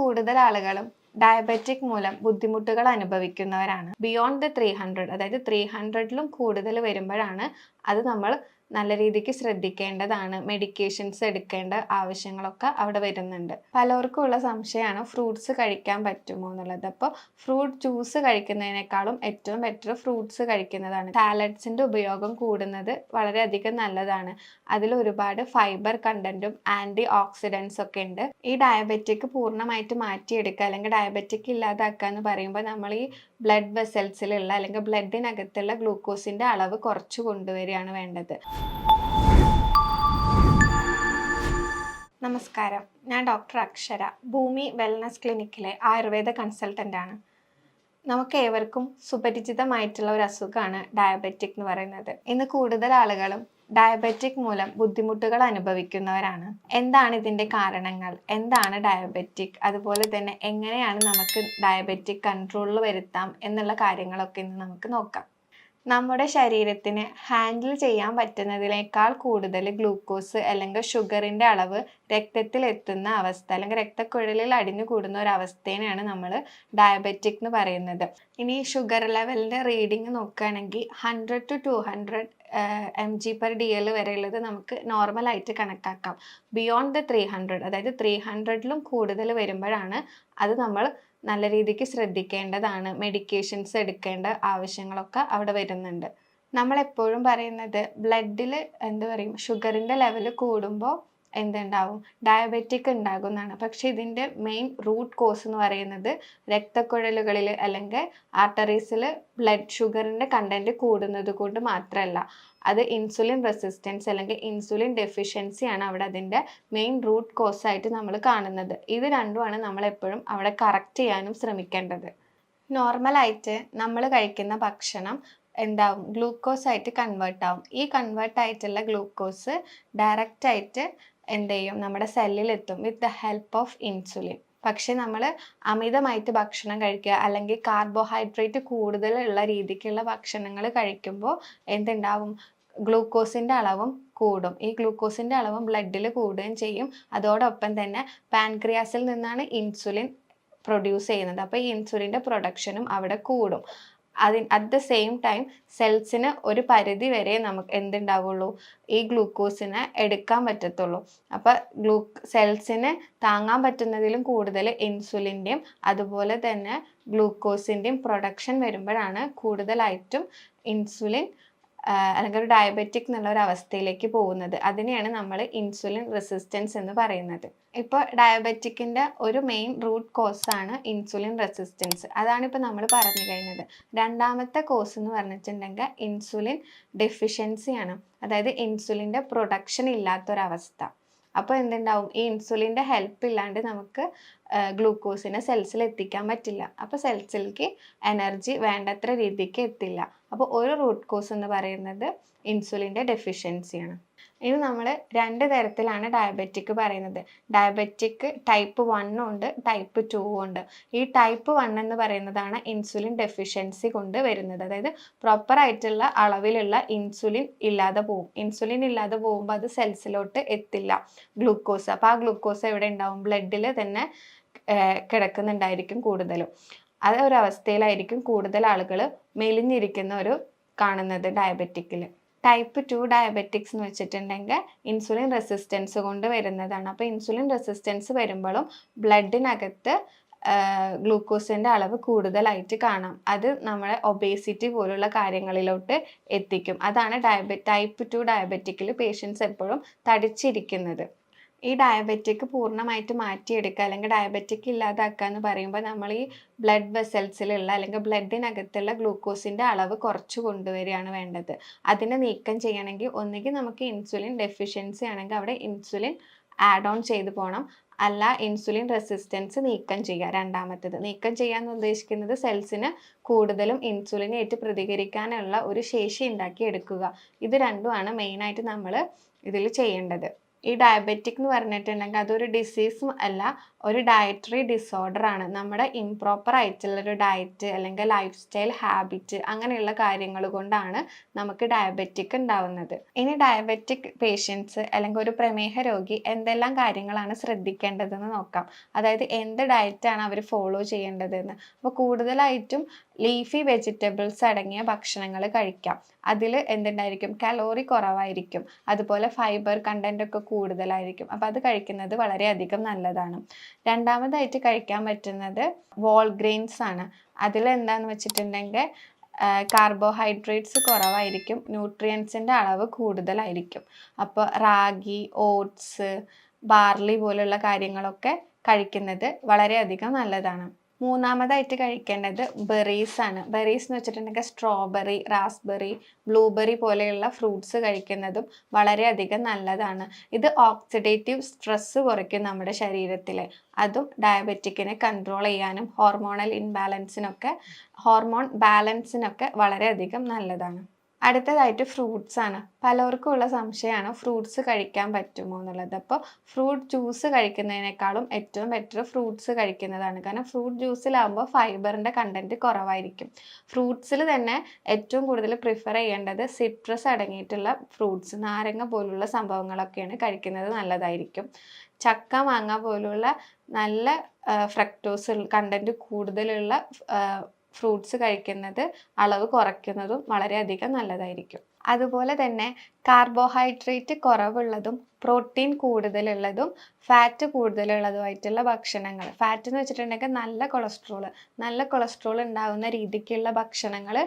കൂടുതൽ ആളുകളും ഡയബറ്റിക് മൂലം ബുദ്ധിമുട്ടുകൾ അനുഭവിക്കുന്നവരാണ്. ബിയോണ്ട് ദ 300, അതായത് 300ലും കൂടുതൽ വരുമ്പോഴാണ് അത് നമ്മൾ നല്ല രീതിക്ക് ശ്രദ്ധിക്കേണ്ടതാണ്. മെഡിക്കേഷൻസ് എടുക്കേണ്ട ആവശ്യങ്ങളൊക്കെ അവിടെ വരുന്നുണ്ട്. പലർക്കും ഉള്ള സംശയമാണ് ഫ്രൂട്ട്സ് കഴിക്കാൻ പറ്റുമോ എന്നുള്ളത്. അപ്പോൾ ഫ്രൂട്ട് ജ്യൂസ് കഴിക്കുന്നതിനേക്കാളും ഏറ്റവും ബെറ്റർ ഫ്രൂട്ട്സ് കഴിക്കുന്നതാണ്. സാലഡ്സിൻ്റെ ഉപയോഗം കൂടുന്നത് വളരെയധികം നല്ലതാണ്. അതിൽ ഒരുപാട് ഫൈബർ കണ്ടന്റും ആൻറ്റി ഓക്സിഡൻസ് ഒക്കെ ഉണ്ട്. ഈ ഡയബറ്റിക് പൂർണ്ണമായിട്ട് മാറ്റിയെടുക്കുക അല്ലെങ്കിൽ ഡയബറ്റിക് ഇല്ലാതാക്കുക എന്ന് പറയുമ്പോൾ നമ്മൾ ഈ ബ്ലഡ് വെസൽസിലുള്ള അല്ലെങ്കിൽ ബ്ലഡിനകത്തുള്ള ഗ്ലൂക്കോസിൻ്റെ അളവ് കുറച്ച് കൊണ്ടുവരികയാണ് വേണ്ടത്. നമസ്കാരം, ഞാൻ ഡോക്ടർ അക്ഷര, ഭൂമി വെൽനസ് ക്ലിനിക്കിലെ ആയുർവേദ കൺസൾട്ടൻ്റാണ്. നമുക്ക് ഏവർക്കും സുപരിചിതമായിട്ടുള്ള ഒരു അസുഖമാണ് ഡയബറ്റിക് എന്ന് പറയുന്നത്. ഇന്ന് കൂടുതൽ ആളുകളും ഡയബറ്റിക് മൂലം ബുദ്ധിമുട്ടുകൾ അനുഭവിക്കുന്നവരാണ്. എന്താണ് ഇതിൻ്റെ കാരണങ്ങൾ, എന്താണ് ഡയബറ്റിക്, അതുപോലെ തന്നെ എങ്ങനെയാണ് നമുക്ക് ഡയബറ്റിക് കൺട്രോളിൽ വരുത്താം എന്നുള്ള കാര്യങ്ങളൊക്കെ ഇന്ന് നമുക്ക് നോക്കാം. നമ്മുടെ ശരീരത്തിന് ഹാൻഡിൽ ചെയ്യാൻ പറ്റുന്നതിനേക്കാൾ കൂടുതൽ ഗ്ലൂക്കോസ് അല്ലെങ്കിൽ ഷുഗറിൻ്റെ അളവ് രക്തത്തിൽ എത്തുന്ന അവസ്ഥ അല്ലെങ്കിൽ രക്തക്കുഴലിൽ അടിഞ്ഞു കൂടുന്ന ഒരു അവസ്ഥേനെയാണ് നമ്മൾ ഡയബറ്റിക് എന്ന് പറയുന്നത്. ഇനി ഷുഗർ ലെവലിൻ്റെ റീഡിങ് നോക്കുകയാണെങ്കിൽ 100 to 200 mg/dl വരെയുള്ളത് നമുക്ക് നോർമലായിട്ട് കണക്കാക്കാം. ബിയോണ്ട് ദ 300, അതായത് 300ലും കൂടുതൽ വരുമ്പോഴാണ് അത് നമ്മൾ നല്ല രീതിക്ക് ശ്രദ്ധിക്കേണ്ടതാണ്. മെഡിക്കേഷൻസ് എടുക്കേണ്ട ആവശ്യങ്ങളൊക്കെ അവിടെ വരുന്നുണ്ട്. നമ്മളെപ്പോഴും പറയുന്നത് ബ്ലഡിൽ ഷുഗറിൻ്റെ ലെവൽ കൂടുമ്പോൾ എന്തുണ്ടാവും, ഡയബറ്റിക് ഉണ്ടാകും എന്നാണ്. പക്ഷെ ഇതിൻ്റെ മെയിൻ റൂട്ട് കോസ് എന്ന് പറയുന്നത് രക്തക്കുഴലുകളിൽ അല്ലെങ്കിൽ ആർട്ടറീസിൽ ബ്ലഡ് ഷുഗറിൻ്റെ കണ്ടന്റ് കൂടുന്നത് കൊണ്ട് മാത്രമല്ല, അത് ഇൻസുലിൻ റെസിസ്റ്റൻസ് അല്ലെങ്കിൽ ഇൻസുലിൻ ഡെഫിഷ്യൻസിയാണ് അവിടെ അതിൻ്റെ മെയിൻ റൂട്ട് കോസ് ആയിട്ട് നമ്മൾ കാണുന്നത്. ഇത് രണ്ടുമാണ് നമ്മളെപ്പോഴും അവിടെ കറക്റ്റ് ചെയ്യാനും ശ്രമിക്കേണ്ടത്. നോർമലായിട്ട് നമ്മൾ കഴിക്കുന്ന ഭക്ഷണം എന്താവും, ഗ്ലൂക്കോസ് ആയിട്ട് കൺവേർട്ട് ആവും. ഈ കൺവേർട്ട് ആയിട്ടുള്ള ഗ്ലൂക്കോസ് ഡയറക്റ്റായിട്ട് എന്ത് ചെയ്യും, നമ്മുടെ സെല്ലിലെത്തും with the help of insulin. പക്ഷെ നമ്മൾ അമിതമായിട്ട് ഭക്ഷണം കഴിക്കുക അല്ലെങ്കിൽ കാർബോഹൈഡ്രേറ്റ് കൂടുതലുള്ള രീതിക്കുള്ള ഭക്ഷണങ്ങൾ കഴിക്കുമ്പോൾ എന്തുണ്ടാവും, ഗ്ലൂക്കോസിൻ്റെ അളവും കൂടും. ഈ ഗ്ലൂക്കോസിൻ്റെ അളവും ബ്ലഡിൽ കൂടുകയും ചെയ്യും. അതോടൊപ്പം തന്നെ പാൻക്രിയാസിൽ നിന്നാണ് ഇൻസുലിൻ പ്രൊഡ്യൂസ് ചെയ്യുന്നത്. അപ്പോൾ ഈ ഇൻസുലിൻ്റെ പ്രൊഡക്ഷനും അവിടെ കൂടും. അറ്റ് ദ സെയിം ടൈം സെൽസിന് ഒരു പരിധി വരെ നമുക്ക് എന്തുണ്ടാവുള്ളൂ, ഈ ഗ്ലൂക്കോസിനെ എടുക്കാൻ പറ്റത്തുള്ളൂ. അപ്പോൾ സെൽസിന് താങ്ങാൻ പറ്റുന്നതിലും കൂടുതൽ ഇൻസുലിൻ്റെയും അതുപോലെ തന്നെ ഗ്ലൂക്കോസിൻ്റെയും പ്രൊഡക്ഷൻ വരുമ്പോഴാണ് കൂടുതലായിട്ടും ഇൻസുലിൻ അല്ലെങ്കിൽ ഒരു ഡയബറ്റിക് എന്നുള്ള ഒരു അവസ്ഥയിലേക്ക് പോകുന്നത്. അതിനെയാണ് നമ്മൾ ഇൻസുലിൻ റെസിസ്റ്റൻസ് എന്ന് പറയുന്നത്. ഇപ്പോൾ ഡയബറ്റിക്കിൻ്റെ ഒരു മെയിൻ റൂട്ട് കോസാണ് ഇൻസുലിൻ റെസിസ്റ്റൻസ്. അതാണ് ഇപ്പോൾ നമ്മൾ പറഞ്ഞു കഴിഞ്ഞത്. രണ്ടാമത്തെ കോസ് എന്ന് പറഞ്ഞിട്ടുണ്ടെങ്കിൽ ഇൻസുലിൻ ഡെഫിഷ്യൻസിയാണ്, അതായത് ഇൻസുലിൻ്റെ പ്രൊഡക്ഷൻ ഇല്ലാത്തൊരവസ്ഥ. അപ്പോൾ എന്തുണ്ടാവും, ഈ ഇൻസുലിൻ്റെ ഹെൽപ്പ് ഇല്ലാണ്ട് നമുക്ക് ഗ്ലൂക്കോസിനെ സെൽസിൽ എത്തിക്കാൻ പറ്റില്ല. അപ്പോൾ സെൽസിലേക്ക് എനർജി വേണ്ടത്ര രീതിക്ക് എത്തില്ല. അപ്പോൾ ഒരു റൂട്ട് കോസ് എന്ന് പറയുന്നത് ഇൻസുലിൻ്റെ ഡെഫിഷ്യൻസിയാണ്. ഇനി നമ്മൾ 2 തരത്തിലാണ് ഡയബറ്റിക് പറയുന്നത്. ഡയബറ്റിക് ടൈപ്പ് 1 ഉണ്ട്, ടൈപ്പ് 2 ഉണ്ട്. ഈ ടൈപ്പ് 1 എന്ന് പറയുന്നതാണ് ഇൻസുലിൻ ഡെഫിഷ്യൻസി കൊണ്ട് വരുന്നത്. അതായത് പ്രോപ്പർ ആയിട്ടുള്ള അളവിലുള്ള ഇൻസുലിൻ ഇല്ലാതെ പോകും. ഇൻസുലിൻ ഇല്ലാതെ പോകുമ്പോൾ അത് സെൽസിലോട്ട് എത്തില്ല ഗ്ലൂക്കോസ്. അപ്പോൾ ആ ഗ്ലൂക്കോസ് എവിടെ ഉണ്ടാവും, ബ്ലഡിൽ തന്നെ കിടക്കുന്നുണ്ടായിരിക്കും കൂടുതലും. അതൊരവസ്ഥയിലായിരിക്കും കൂടുതൽ ആളുകൾ മെലിഞ്ഞിരിക്കുന്ന കാണുന്നത് ഡയബറ്റിക്കിൽ. ടൈപ്പ് 2 ഡയബറ്റിക്സ് എന്ന് വെച്ചിട്ടുണ്ടെങ്കിൽ ഇൻസുലിൻ റെസിസ്റ്റൻസ് കൊണ്ട് വരുന്നതാണ്. അപ്പോൾ ഇൻസുലിൻ റെസിസ്റ്റൻസ് വരുമ്പോഴും ബ്ലഡിനകത്ത് ഗ്ലൂക്കോസിൻ്റെ അളവ് കൂടുതലായിട്ട് കാണാം. അത് നമ്മളെ ഒബേസിറ്റി പോലുള്ള കാര്യങ്ങളിലോട്ട് എത്തിക്കും. അതാണ് ടൈപ്പ് 2 ഡയബറ്റിക്കിൽ പേഷ്യൻസ് എപ്പോഴും തടിച്ചിരിക്കുന്നത്. ഈ ഡയബറ്റിക് പൂർണ്ണമായിട്ട് മാറ്റിയെടുക്കുക അല്ലെങ്കിൽ ഡയബറ്റിക് ഇല്ലാതാക്കുക എന്ന് പറയുമ്പോൾ നമ്മൾ ഈ ബ്ലഡ് വെസൽസിലുള്ള അല്ലെങ്കിൽ ബ്ലഡിനകത്തുള്ള ഗ്ലൂക്കോസിൻ്റെ അളവ് കുറച്ച് കൊണ്ടുവരികയാണ് വേണ്ടത്. അതിനെ നീക്കം ചെയ്യണമെങ്കിൽ ഒന്നുകിൽ നമുക്ക് ഇൻസുലിൻ ഡെഫിഷ്യൻസി ആണെങ്കിൽ അവിടെ ഇൻസുലിൻ ആഡ് ഓൺ ചെയ്ത് പോകണം, അല്ല ഇൻസുലിൻ റെസിസ്റ്റൻസ് നീക്കം ചെയ്യുക. രണ്ടാമത്തേത് നീക്കം ചെയ്യാന്ന് ഉദ്ദേശിക്കുന്നത് സെൽസിന് കൂടുതലും ഇൻസുലിനായിട്ട് പ്രതികരിക്കാനുള്ള ഒരു ശേഷി ഉണ്ടാക്കി എടുക്കുക. ഇത് രണ്ടുമാണ് മെയിനായിട്ട് നമ്മൾ ഇതിൽ ചെയ്യേണ്ടത്. ഈ ഡയബറ്റിക് എന്ന് പറഞ്ഞിട്ടുണ്ടെങ്കിൽ അതൊരു ഡിസീസും അല്ല, ഒരു ഡയറ്ററി ഡിസോർഡർ ആണ്. നമ്മുടെ ഇംപ്രോപ്പർ ആയിട്ടുള്ളൊരു ഡയറ്റ് അല്ലെങ്കിൽ ലൈഫ് സ്റ്റൈൽ ഹാബിറ്റ് അങ്ങനെയുള്ള കാര്യങ്ങൾ കൊണ്ടാണ് നമുക്ക് ഡയബറ്റിക് ഉണ്ടാവുന്നത്. ഇനി ഡയബറ്റിക് പേഷ്യൻസ് അല്ലെങ്കിൽ ഒരു പ്രമേഹ രോഗി എന്തെല്ലാം കാര്യങ്ങളാണ് ശ്രദ്ധിക്കേണ്ടതെന്ന് നോക്കാം. അതായത് എന്ത് ഡയറ്റാണ് അവർ ഫോളോ ചെയ്യേണ്ടതെന്ന്. അപ്പോൾ കൂടുതലായിട്ടും ലീഫി വെജിറ്റബിൾസ് അടങ്ങിയ ഭക്ഷണങ്ങൾ കഴിക്കാം. അതിൽ എന്തുണ്ടായിരിക്കും, കലോറി കുറവായിരിക്കും, അതുപോലെ ഫൈബർ കണ്ടന്റ് ഒക്കെ കൂടുതലായിരിക്കും. അപ്പോൾ അത് കഴിക്കുന്നത് വളരെയധികം നല്ലതാണ്. രണ്ടാമതായിട്ട് കഴിക്കാൻ പറ്റുന്നത് വോൾ ഗ്രെയിൻസ് ആണ്. അതിൽ എന്താന്ന് വെച്ചിട്ടുണ്ടെങ്കിൽ കാർബോഹൈഡ്രേറ്റ്സ് കുറവായിരിക്കും, ന്യൂട്രിയൻസിൻ്റെ അളവ് കൂടുതലായിരിക്കും. അപ്പോൾ റാഗി, ഓട്സ്, ബാർലി പോലുള്ള കാര്യങ്ങളൊക്കെ കഴിക്കുന്നത് വളരെയധികം നല്ലതാണ്. മൂന്നാമതായിട്ട് കഴിക്കേണ്ടത് ബെറീസ് ആണ്. ബെറീസ് എന്ന് വെച്ചിട്ടുണ്ടെങ്കിൽ സ്ട്രോബെറി, റാസ്ബെറി, ബ്ലൂബെറി പോലെയുള്ള ഫ്രൂട്ട്സ് കഴിക്കുന്നതും വളരെയധികം നല്ലതാണ്. ഇത് ഓക്സിഡേറ്റീവ് സ്ട്രെസ് കുറയ്ക്കും നമ്മുടെ ശരീരത്തിൽ. അതും ഡയബറ്റിക്കിനെ കൺട്രോൾ ചെയ്യാനും ഹോർമോൺ ബാലൻസിനൊക്കെ വളരെയധികം നല്ലതാണ്. അടുത്തതായിട്ട് ഫ്രൂട്ട്സ് ആണ്. പലർക്കും ഉള്ള സംശയമാണ് ഫ്രൂട്ട്സ് കഴിക്കാൻ പറ്റുമോ എന്നുള്ളത്. അപ്പോൾ ഫ്രൂട്ട് ജ്യൂസ് കഴിക്കുന്നതിനേക്കാളും ഏറ്റവും ബെറ്റർ ഫ്രൂട്ട്സ് കഴിക്കുന്നതാണ്. കാരണം ഫ്രൂട്ട് ജ്യൂസിലാകുമ്പോൾ ഫൈബറിൻ്റെ കണ്ടൻറ്റ് കുറവായിരിക്കും. ഫ്രൂട്ട്സിൽ തന്നെ ഏറ്റവും കൂടുതൽ പ്രിഫർ ചെയ്യേണ്ടത് സിട്രസ് അടങ്ങിയിട്ടുള്ള ഫ്രൂട്ട്സ്, നാരങ്ങ പോലുള്ള സംഭവങ്ങളൊക്കെയാണ് കഴിക്കുന്നത് നല്ലതായിരിക്കും. ചക്ക, മാങ്ങ പോലുള്ള നല്ല ഫ്രക്ടോസ് കണ്ടൻറ്റ് കൂടുതലുള്ള ഫ്രൂട്ട്സ് കഴിക്കുന്നത് അളവ് കുറയ്ക്കുന്നതും വളരെയധികം നല്ലതായിരിക്കും. അതുപോലെ തന്നെ കാർബോഹൈഡ്രേറ്റ് കുറവുള്ളതും പ്രോട്ടീൻ കൂടുതലുള്ളതും ഫാറ്റ് കൂടുതലുള്ളതുമായിട്ടുള്ള ഭക്ഷണങ്ങൾ, ഫാറ്റ് എന്ന് വെച്ചിട്ടുണ്ടെങ്കിൽ നല്ല കൊളസ്ട്രോൾ ഉണ്ടാകുന്ന രീതിക്കുള്ള ഭക്ഷണങ്ങൾ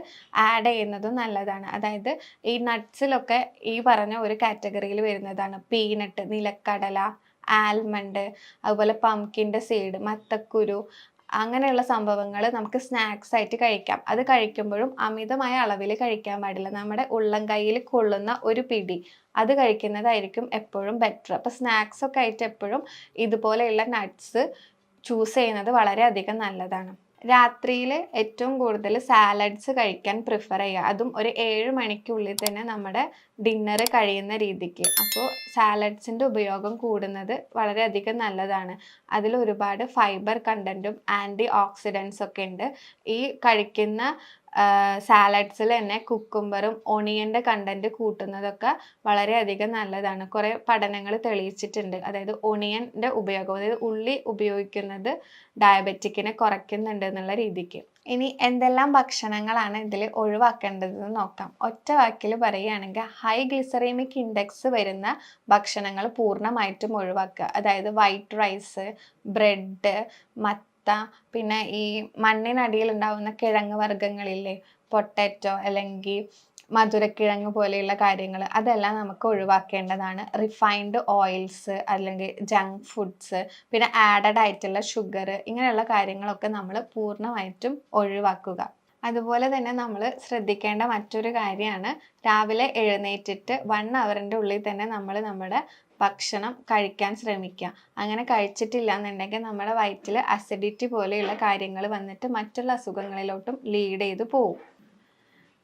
ആഡ് ചെയ്യുന്നതും നല്ലതാണ്. അതായത് ഈ നട്ട്സിലൊക്കെ ഈ പറഞ്ഞ ഒരു കാറ്റഗറിയിൽ വരുന്നതാണ്. പീനട്ട്, നിലക്കടല, ആൽമണ്ട്, അതുപോലെ പംകിൻ്റെ സീഡ്, മത്തക്കുരു, അങ്ങനെയുള്ള സംഭവങ്ങൾ നമുക്ക് സ്നാക്സ് ആയിട്ട് കഴിക്കാം. അത് കഴിക്കുമ്പോഴും അമിതമായ അളവിൽ കഴിക്കാൻ പാടില്ല. നമ്മുടെ ഉള്ളം കൈയിൽ കൊള്ളുന്ന ഒരു പിടി അത് കഴിക്കുന്നതായിരിക്കും എപ്പോഴും ബെറ്റർ. അപ്പോൾ സ്നാക്സ് ഒക്കെ ആയിട്ട് എപ്പോഴും ഇതുപോലെയുള്ള നട്ട്സ് ചൂസ് ചെയ്യുന്നത് വളരെയധികം നല്ലതാണ്. രാത്രിയിൽ ഏറ്റവും കൂടുതൽ സാലഡ്സ് കഴിക്കാൻ പ്രിഫർ ചെയ്യുക. അതും ഒരു 7 മണിക്കുള്ളിൽ തന്നെ നമ്മുടെ ഡിന്നർ കഴിയുന്ന രീതിക്ക്. അപ്പോൾ സാലഡ്സിൻ്റെ ഉപയോഗം കൂടുന്നത് വളരെയധികം നല്ലതാണ്. അതിൽ ഒരുപാട് ഫൈബർ കണ്ടൻറ്റും ആൻറ്റി ഓക്സിഡൻസ് ഒക്കെ ഉണ്ട്. ഈ കഴിക്കുന്ന സാലഡ്സിൽ തന്നെ കുക്കുംബറും ഒണിയൻ്റെ കണ്ടൻറ്റ് കൂട്ടുന്നതൊക്കെ വളരെയധികം നല്ലതാണ്. കുറേ പഠനങ്ങൾ തെളിയിച്ചിട്ടുണ്ട്. അതായത് ഒണിയൻ്റെ ഉപയോഗം, അതായത് ഉള്ളി ഉപയോഗിക്കുന്നത് ഡയബറ്റിക്കിനെ കുറയ്ക്കുന്നുണ്ട് എന്നുള്ള രീതിക്ക്. ഇനി എന്തെല്ലാം ഭക്ഷണങ്ങളാണ് ഇതിൽ ഒഴിവാക്കേണ്ടതെന്ന് നോക്കാം. ഒറ്റ വാക്കിൽ പറയുകയാണെങ്കിൽ ഹൈ ഗ്ലിസറീമിക് ഇൻഡെക്സ് വരുന്ന ഭക്ഷണങ്ങൾ പൂർണ്ണമായിട്ടും ഒഴിവാക്കുക. അതായത് വൈറ്റ് റൈസ്, ബ്രെഡ്, പിന്നെ ഈ മണ്ണിനടിയിൽ ഉണ്ടാവുന്ന കിഴങ്ങ് വർഗ്ഗങ്ങളില്ലേ, പൊട്ടാറ്റോ അല്ലെങ്കിൽ മധുരക്കിഴങ്ങ് പോലെയുള്ള കാര്യങ്ങൾ, അതെല്ലാം നമുക്ക് ഒഴിവാക്കേണ്ടതാണ്. റിഫൈൻഡ് ഓയിൽസ് അല്ലെങ്കിൽ ജങ്ക് ഫുഡ്സ്, പിന്നെ ആഡഡ് ആയിട്ടുള്ള ഷുഗർ, ഇങ്ങനെയുള്ള കാര്യങ്ങളൊക്കെ നമ്മൾ പൂർണ്ണമായിട്ടും ഒഴിവാക്കുക. അതുപോലെ തന്നെ നമ്മൾ ശ്രദ്ധിക്കേണ്ട മറ്റൊരു കാര്യമാണ് രാവിലെ എഴുന്നേറ്റിട്ട് 1 അവറിൻ്റെ ഉള്ളിൽ തന്നെ നമ്മൾ നമ്മുടെ ഭക്ഷണം കഴിക്കാൻ ശ്രമിക്കുക. അങ്ങനെ കഴിച്ചിട്ടില്ല എന്നുണ്ടെങ്കിൽ നമ്മുടെ വയറ്റിൽ അസിഡിറ്റി പോലെയുള്ള കാര്യങ്ങൾ വന്നിട്ട് മറ്റുള്ള അസുഖങ്ങളിലോട്ടും ലീഡ് ചെയ്ത് പോകും.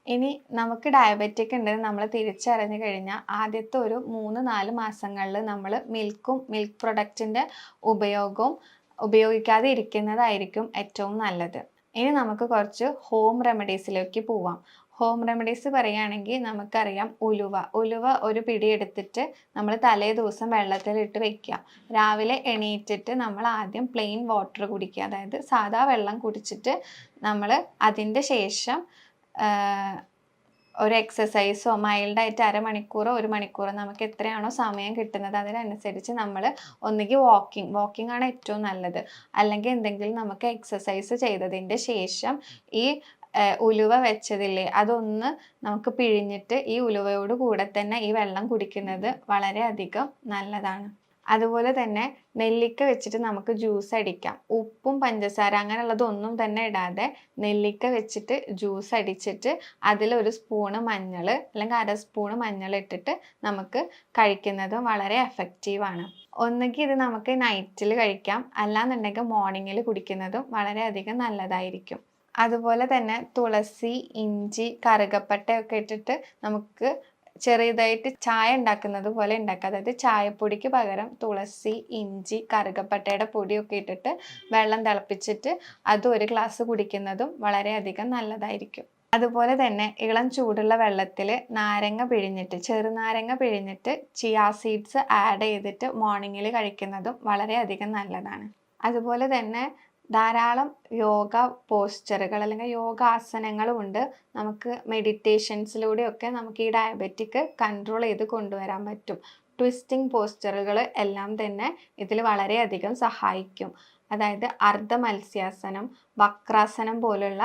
ഇനി നമുക്ക് ഡയബറ്റിക് ഉണ്ടെന്ന് നമ്മൾ തിരിച്ചറിഞ്ഞു കഴിഞ്ഞാൽ ആദ്യത്തെ ഒരു 3-4 മാസങ്ങളിൽ നമ്മൾ മിൽക്ക് പ്രൊഡക്റ്റിൻ്റെ ഉപയോഗവും ഉപയോഗിക്കാതെ ഇരിക്കുന്നതായിരിക്കും ഏറ്റവും നല്ലത്. ഇനി നമുക്ക് കുറച്ച് ഹോം റെമഡീസിലേക്ക് പോവാം. ഹോം റെമഡീസ് പറയുകയാണെങ്കിൽ നമുക്കറിയാം ഉലുവ ഒരു പിടി എടുത്തിട്ട് നമ്മൾ തലേ ദിവസം വെള്ളത്തിലിട്ട് വെക്കുക. രാവിലെ എണീറ്റിട്ട് നമ്മൾ ആദ്യം പ്ലെയിൻ വാട്ടർ കുടിക്കുക. അതായത് സാദാ വെള്ളം കുടിച്ചിട്ട് നമ്മൾ അതിൻ്റെ ശേഷം ഒരു എക്സസൈസോ മൈൽഡായിട്ട് 1/2 മണിക്കൂറോ 1 മണിക്കൂറോ നമുക്ക് എത്രയാണോ സമയം കിട്ടുന്നത് അതിനനുസരിച്ച് നമ്മൾ ഒന്നുകിൽ വാക്കിംഗ് ആണ് ഏറ്റവും നല്ലത്, അല്ലെങ്കിൽ എന്തെങ്കിലും നമുക്ക് എക്സസൈസ് ചെയ്തതിൻ്റെ ശേഷം ഈ ഉലുവ വെച്ചതില്ലേ അതൊന്ന് നമുക്ക് പിഴിഞ്ഞിട്ട് ഈ ഉലുവയോട് കൂടെ തന്നെ ഈ വെള്ളം കുടിക്കുന്നത് വളരെയധികം നല്ലതാണ്. അതുപോലെ തന്നെ നെല്ലിക്ക വെച്ചിട്ട് നമുക്ക് ജ്യൂസ് അടിക്കാം. ഉപ്പും പഞ്ചസാര അങ്ങനെയുള്ളതൊന്നും തന്നെ ഇടാതെ നെല്ലിക്ക വെച്ചിട്ട് ജ്യൂസ് അടിച്ചിട്ട് അതിലൊരു സ്പൂണ് മഞ്ഞൾ അല്ലെങ്കിൽ 1/2 സ്പൂണ് മഞ്ഞൾ ഇട്ടിട്ട് നമുക്ക് കഴിക്കുന്നതും വളരെ എഫക്റ്റീവാണ്. ഒന്നുകിൽ ഇത് നമുക്ക് നൈറ്റിൽ കഴിക്കാം, അല്ലാന്നുണ്ടെങ്കിൽ മോർണിംഗിൽ കുടിക്കുന്നതും വളരെയധികം നല്ലതായിരിക്കും. അതുപോലെ തന്നെ തുളസി, ഇഞ്ചി, കറുകപ്പട്ടയൊക്കെ ഇട്ടിട്ട് നമുക്ക് ചെറിയതായിട്ട് ചായ ഉണ്ടാക്കുന്നത് പോലെ ഉണ്ടാക്കുക. അതായത് ചായപ്പൊടിക്ക് പകരം തുളസി, ഇഞ്ചി, കറുകപ്പട്ടയുടെ പൊടിയൊക്കെ ഇട്ടിട്ട് വെള്ളം തിളപ്പിച്ചിട്ട് അത് ഒരു ഗ്ലാസ് കുടിക്കുന്നതും വളരെയധികം നല്ലതായിരിക്കും. അതുപോലെ തന്നെ ഇളം ചൂടുള്ള വെള്ളത്തിൽ ചെറുനാരങ്ങ പിഴിഞ്ഞിട്ട് ചിയാ സീഡ്സ് ആഡ് ചെയ്തിട്ട് മോർണിംഗിൽ കഴിക്കുന്നതും വളരെയധികം നല്ലതാണ്. അതുപോലെ തന്നെ ധാരാളം യോഗ പോസ്ചറുകൾ അല്ലെങ്കിൽ യോഗാസനങ്ങളും ഉണ്ട്. നമുക്ക് മെഡിറ്റേഷൻസിലൂടെയൊക്കെ നമുക്ക് ഈ ഡയബറ്റിക് കൺട്രോൾ ചെയ്ത് കൊണ്ടുവരാൻ പറ്റും. ട്വിസ്റ്റിംഗ് പോസ്ചറുകൾ എല്ലാം തന്നെ ഇതിൽ വളരെയധികം സഹായിക്കും. അതായത് അർദ്ധ മത്സ്യാസനം, വക്രാസനം പോലുള്ള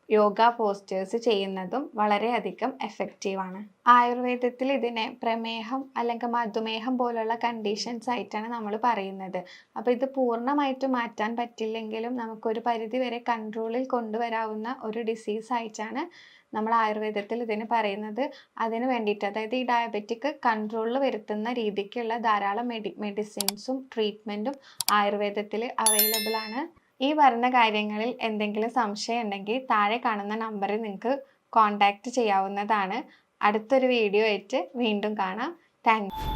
യോഗ പോസ്റ്റേഴ്സ് ചെയ്യുന്നതും വളരെയധികം എഫക്റ്റീവാണ്. ആയുർവേദത്തിൽ ഇതിനെ പ്രമേഹം അല്ലെങ്കിൽ മധുമേഹം പോലുള്ള കണ്ടീഷൻസ് ആയിട്ടാണ് നമ്മൾ പറയുന്നത്. അപ്പോൾ ഇത് പൂർണ്ണമായിട്ടും മാറ്റാൻ പറ്റില്ലെങ്കിലും നമുക്കൊരു പരിധി വരെ കൺട്രോളിൽ കൊണ്ടുവരാവുന്ന ഒരു ഡിസീസ് ആയിട്ടാണ് നമ്മൾ ആയുർവേദത്തിൽ ഇതിന് പറയുന്നത്. അതിന് വേണ്ടിയിട്ട് അതായത് ഈ ഡയബറ്റിക് കൺട്രോളിൽ വരുത്തുന്ന രീതിക്കുള്ള ധാരാളം മെഡിസിൻസും ട്രീറ്റ്മെൻറ്റും ആയുർവേദത്തിൽ അവൈലബിൾ ആണ്. ഈ പറഞ്ഞ കാര്യങ്ങളിൽ എന്തെങ്കിലും സംശയം ഉണ്ടെങ്കിൽ താഴെ കാണുന്ന നമ്പറിൽ നിങ്ങൾക്ക് കോൺടാക്റ്റ് ചെയ്യാവുന്നതാണ്. അടുത്തൊരു വീഡിയോ ആയിട്ട് വീണ്ടും കാണാം. Thank you.